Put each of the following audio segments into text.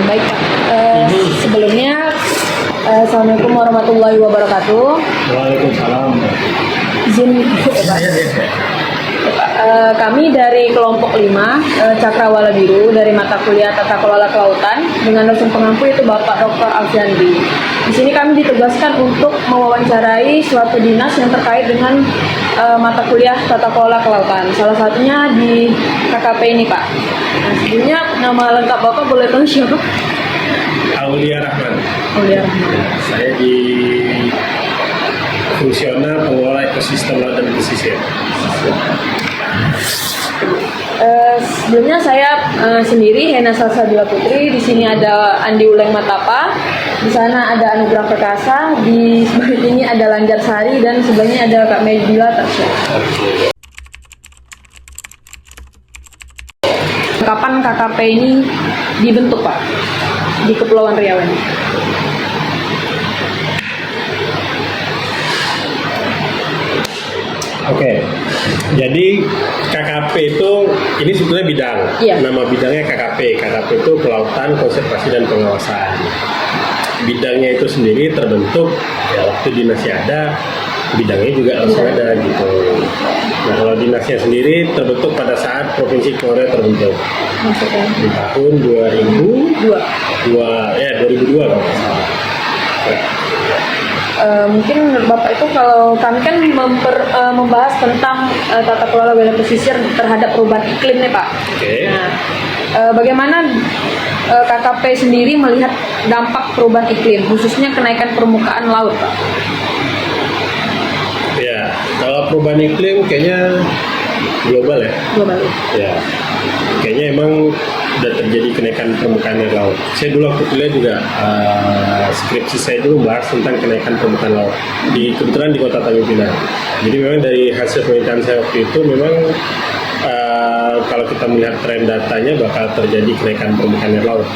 Baik, sebelumnya Assalamualaikum warahmatullahi wabarakatuh. Waalaikumsalam. Izin kami dari kelompok 5 Cakrawala Biru dari mata kuliah Tata Kelola Kelautan dengan dosen pengampu itu Bapak Dr. Alfiandi. Di sini kami ditugaskan untuk mewawancarai suatu dinas yang terkait dengan mata kuliah Tata Kelola Kelautan. Salah satunya di KKP ini, Pak. Nah, sebelumnya nama lengkap Bapak boleh tahu siapa? Aulia Rahman. Aulia Rahman. Saya di fungsional pengelola ekosistem laut dan pesisir. Sebelumnya saya sendiri Hena Salsabila Putri. Di sini ada Andi Uleng Matapa. Di sana ada Anugrah Perkasa. Di sebelah ini ada Lanjar Sari dan sebelahnya ada Kak Medila Tasya. Kapan KKP ini dibentuk, Pak, di Kepulauan Riau ini? Oke, jadi KKP itu ini sebetulnya bidang. Iya. Nama bidangnya KKP. KKP itu Kelautan, Konservasi dan Pengawasan. Bidangnya itu sendiri terbentuk ya waktu dinasnya ada, bidangnya juga langsung ada gitu. Nah, kalau dinasnya sendiri terbentuk pada saat Provinsi Kepulauan Riau terbentuk. Maksudnya? Di tahun 2002 kalau nggak salah. Mungkin menurut Bapak itu kalau kami kan membahas tentang tata kelola wilayah pesisir terhadap perubahan iklim nih, Pak. Oke. Nah, bagaimana KKP sendiri melihat dampak perubahan iklim, khususnya kenaikan permukaan laut, Pak? Ya, kalau perubahan iklim kayaknya global ya. Global. Ya, kayaknya emang udah terjadi kenaikan permukaan air laut. Saya dulu waktu kuliah juga skripsi saya dulu bahas tentang kenaikan permukaan laut. Kebetulan di Kota Tanjung Pinang. Jadi memang dari hasil penelitian saya waktu itu memang kalau kita melihat tren datanya bakal terjadi kenaikan permukaan air laut.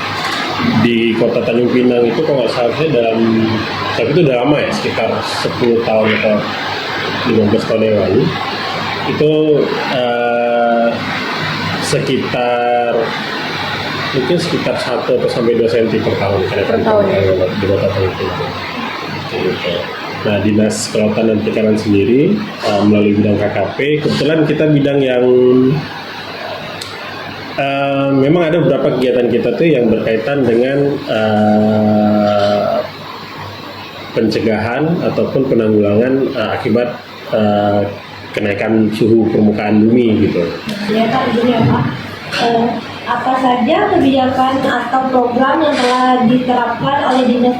Di Kota Tanjung Pinang itu kalau nggak salah tapi itu udah lama ya, sekitar 10 tahun atau 15 tahun yang lalu. Itu mungkin sekitar 1 atau sampai 2 cm per tahun kenaikan permukaan laut di Kota Tanjung Pinang. Nah, Dinas Kelautan dan Perikanan sendiri melalui bidang KKP, kebetulan kita bidang yang memang ada beberapa kegiatan kita tuh yang berkaitan dengan pencegahan ataupun penanggulangan akibat kenaikan suhu permukaan bumi gitu. Ya Pak, begini ya Pak, apa saja kebijakan atau program yang telah diterapkan oleh Dinas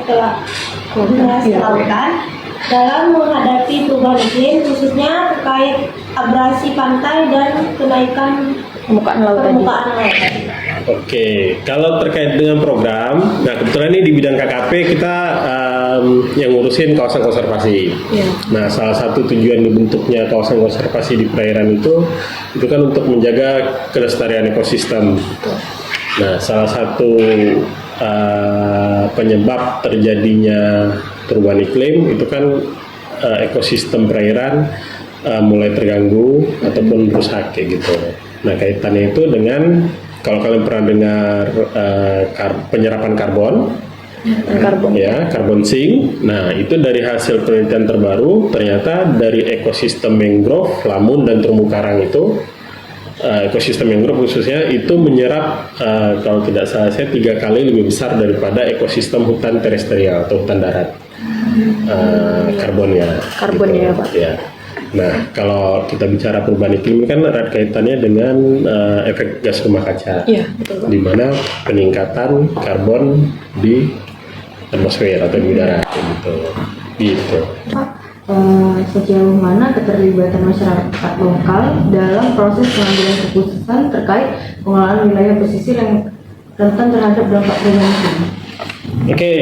Kelautan dalam menghadapi perubahan iklim, khususnya terkait abrasi pantai dan kenaikan permukaan laut. Oke, kalau terkait dengan program, nah kebetulan ini di bidang KKP kita yang ngurusin kawasan konservasi. Yeah. Nah, salah satu tujuan dibentuknya kawasan konservasi di perairan itu kan untuk menjaga kelestarian ekosistem. Nah, salah satu penyebab terjadinya perubahan iklim itu kan ekosistem perairan mulai terganggu ataupun rusak kayak gitu. Nah, kaitannya itu dengan kalau kalian pernah dengar penyerapan karbon, karbon sink. Nah, itu dari hasil penelitian terbaru ternyata dari ekosistem mangrove, lamun dan terumbu karang itu, ekosistem mangrove khususnya itu menyerap kalau tidak salah saya 3 kali lebih besar daripada ekosistem hutan terestrial atau hutan darat karbonnya. Karbonnya gitu. Pak. Ya. Nah, kalau kita bicara perubahan iklim kan erat kaitannya dengan efek gas rumah kaca, di mana peningkatan karbon di atmosfer atau di udara gitu. Sejauh mana keterlibatan masyarakat lokal dalam proses pengambilan keputusan terkait pengelolaan wilayah pesisir yang rentan terhadap dampak perubahan iklim? Oke,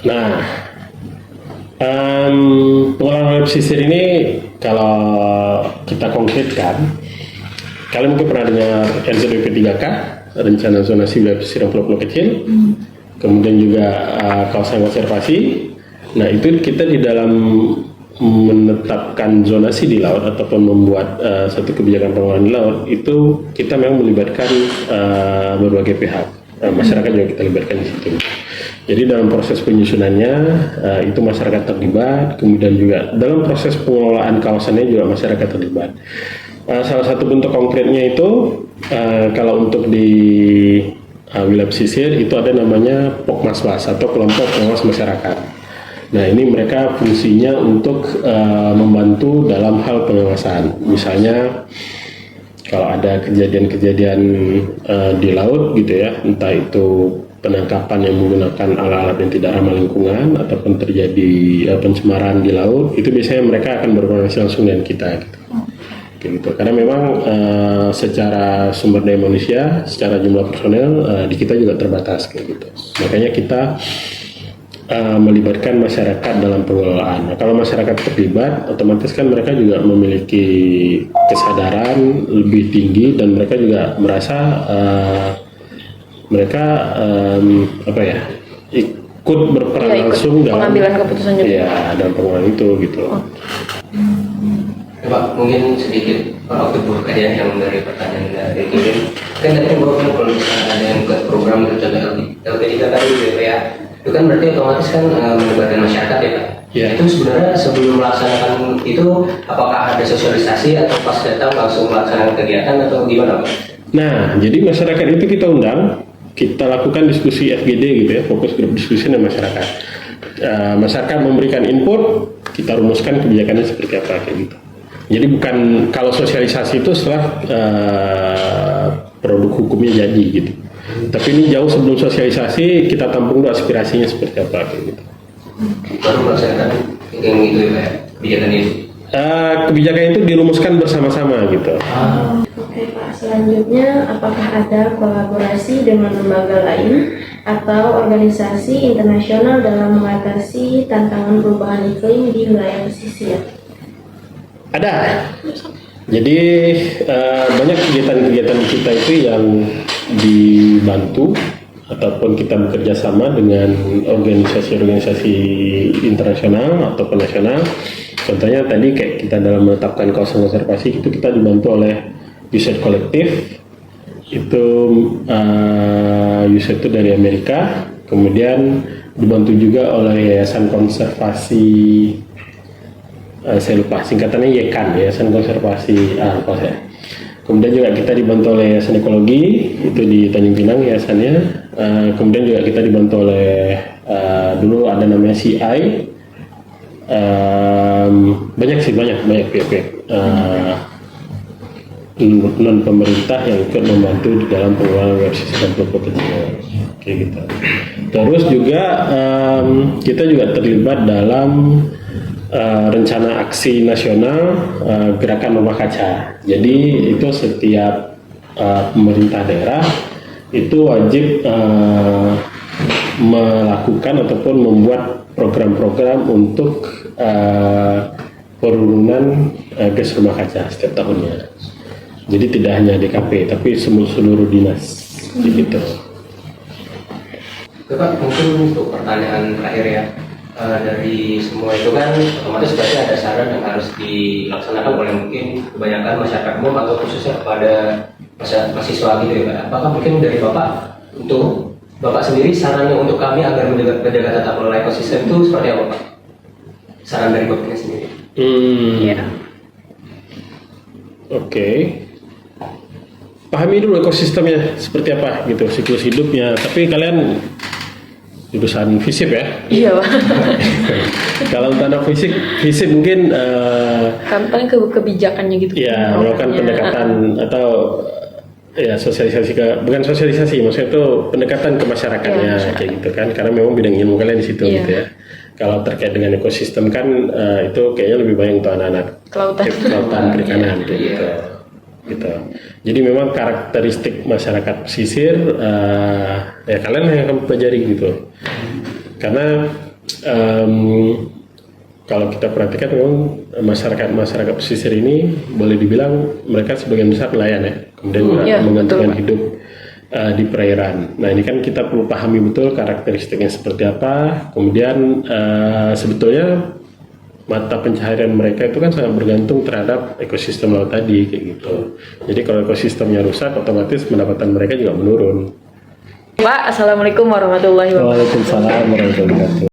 nah pengelolaan wilayah pesisir ini kalau kita konkretkan, kalian mungkin pernah dengar RZWP 3K, Rencana Zonasi Wilayah Pesisir dan Pulau-Pulau Kecil, kemudian juga kawasan konservasi. Nah itu kita di dalam menetapkan zonasi di laut ataupun membuat satu kebijakan pengelolaan di laut, itu kita memang melibatkan berbagai pihak. Masyarakat juga kita libatkan di situ. Jadi dalam proses penyusunannya itu masyarakat terlibat, kemudian juga dalam proses pengelolaan kawasannya juga masyarakat terlibat. Salah satu bentuk konkretnya itu kalau untuk di wilayah pesisir itu ada namanya Pokmaswas atau kelompok pengawas masyarakat. Nah ini mereka fungsinya untuk membantu dalam hal pengawasan. Misalnya kalau ada kejadian-kejadian di laut gitu ya, entah itu penangkapan yang menggunakan alat-alat yang tidak ramah lingkungan ataupun terjadi pencemaran di laut, itu biasanya mereka akan berkoordinasi langsung dengan kita gitu. Karena memang secara sumber daya manusia, secara jumlah personel di kita juga terbatas kayak gitu. Makanya kita melibatkan masyarakat dalam pengelolaan. Nah, kalau masyarakat terlibat, otomatis kan mereka juga memiliki kesadaran lebih tinggi dan mereka juga merasa mereka ikut berperan ikut langsung dalam pengambilan keputusan juga. Ya, dalam pengelolaan itu gitu. Pak, mungkin sedikit waktu buruk aja yang dari pertanyaan dari Kirim. Kan tadi Bapak kalau misalnya ada yang buat program contoh LP3 tadi gitu ya, itu kan berarti otomatis kan melibatkan masyarakat ya Pak. Ya. Itu sebenarnya sebelum melaksanakan itu apakah ada sosialisasi atau pas datang langsung melaksanakan kegiatan atau gimana Pak? Nah, jadi masyarakat itu kita undang, kita lakukan diskusi FGD gitu ya, fokus grup diskusi dengan masyarakat. Masyarakat memberikan input, kita rumuskan kebijakannya seperti apa kayak gitu. Jadi bukan kalau sosialisasi itu setelah produk hukumnya jadi gitu. Tapi ini jauh sebelum sosialisasi kita tampung dulu aspirasinya seperti apa kayak gitu. Baru melaksanakan yang itu ya Pak, kebijakan itu. Kebijakan itu dirumuskan bersama-sama gitu. Oke Pak, selanjutnya apakah ada kolaborasi dengan lembaga lain atau organisasi internasional dalam mengatasi tantangan perubahan iklim di wilayah pesisir? Ada. Jadi banyak kegiatan-kegiatan kita itu yang dibantu ataupun kita bekerja sama dengan organisasi-organisasi internasional ataupun nasional. Contohnya tadi kayak kita dalam menetapkan kawasan konservasi itu kita dibantu oleh USAID kolektif. Itu USAID itu dari Amerika, kemudian dibantu juga oleh Yayasan Konservasi, saya lupa singkatannya YEKAN, Yayasan Konservasi Kemudian juga kita dibantu oleh Yayasan Ekologi, itu di Tanjung Pinang yayasannya. Kemudian juga kita dibantu oleh dulu ada namanya CI. Banyak pihak-pihak non pemerintah yang ikut membantu di dalam pengelolaan wilayah pesisir dan pulau kecil kayak gitu. Terus juga kita juga terlibat dalam rencana aksi nasional gerakan rumah kaca. Jadi itu setiap pemerintah daerah itu wajib melakukan ataupun membuat program-program untuk penurunan gas rumah kaca setiap tahunnya. Jadi tidak hanya DKP, tapi seluruh dinas, gitu. Pak, mungkin untuk pertanyaan terakhir ya, dari semua itu kan otomatis pasti ada saran yang harus dilaksanakan oleh mungkin kebanyakan masyarakat umum atau khususnya kepada mahasiswa gitu ya Pak. Apakah mungkin dari Bapak, untuk Bapak sendiri sarannya untuk kami agar menjaga tata kelola ekosistem itu seperti apa Pak? Saran dari Bapaknya sendiri. Oke. Pahami dulu ekosistemnya seperti apa gitu, siklus hidupnya. Tapi kalian jurusan FISIP ya? Iya Pak. Kalau tanah fisik mungkin Paling kebijakannya gitu. ya melakukan pendekatan atau ya sosialisasi bukan sosialisasi, maksudnya itu pendekatan ke masyarakatnya kayak gitu kan, karena memang bidang ilmu kalian di situ gitu ya. Kalau terkait dengan ekosistem kan itu kayaknya lebih banyak untuk anak-anak Kelautan. perikanan kayak gitu. gitu. Jadi memang karakteristik masyarakat pesisir ya kalian yang akan pelajari gitu. Karena kalau kita perhatikan memang masyarakat pesisir ini boleh dibilang mereka sebagian besar nelayan ya, kemudian menggantungkan hidup di perairan. Nah ini kan kita perlu pahami betul karakteristiknya seperti apa. Kemudian sebetulnya mata pencaharian mereka itu kan sangat bergantung terhadap ekosistem laut tadi kayak gitu. Jadi kalau ekosistemnya rusak, otomatis pendapatan mereka juga menurun. Pak, assalamualaikum warahmatullahi wabarakatuh. Waalaikumsalam warahmatullahi wabarakatuh.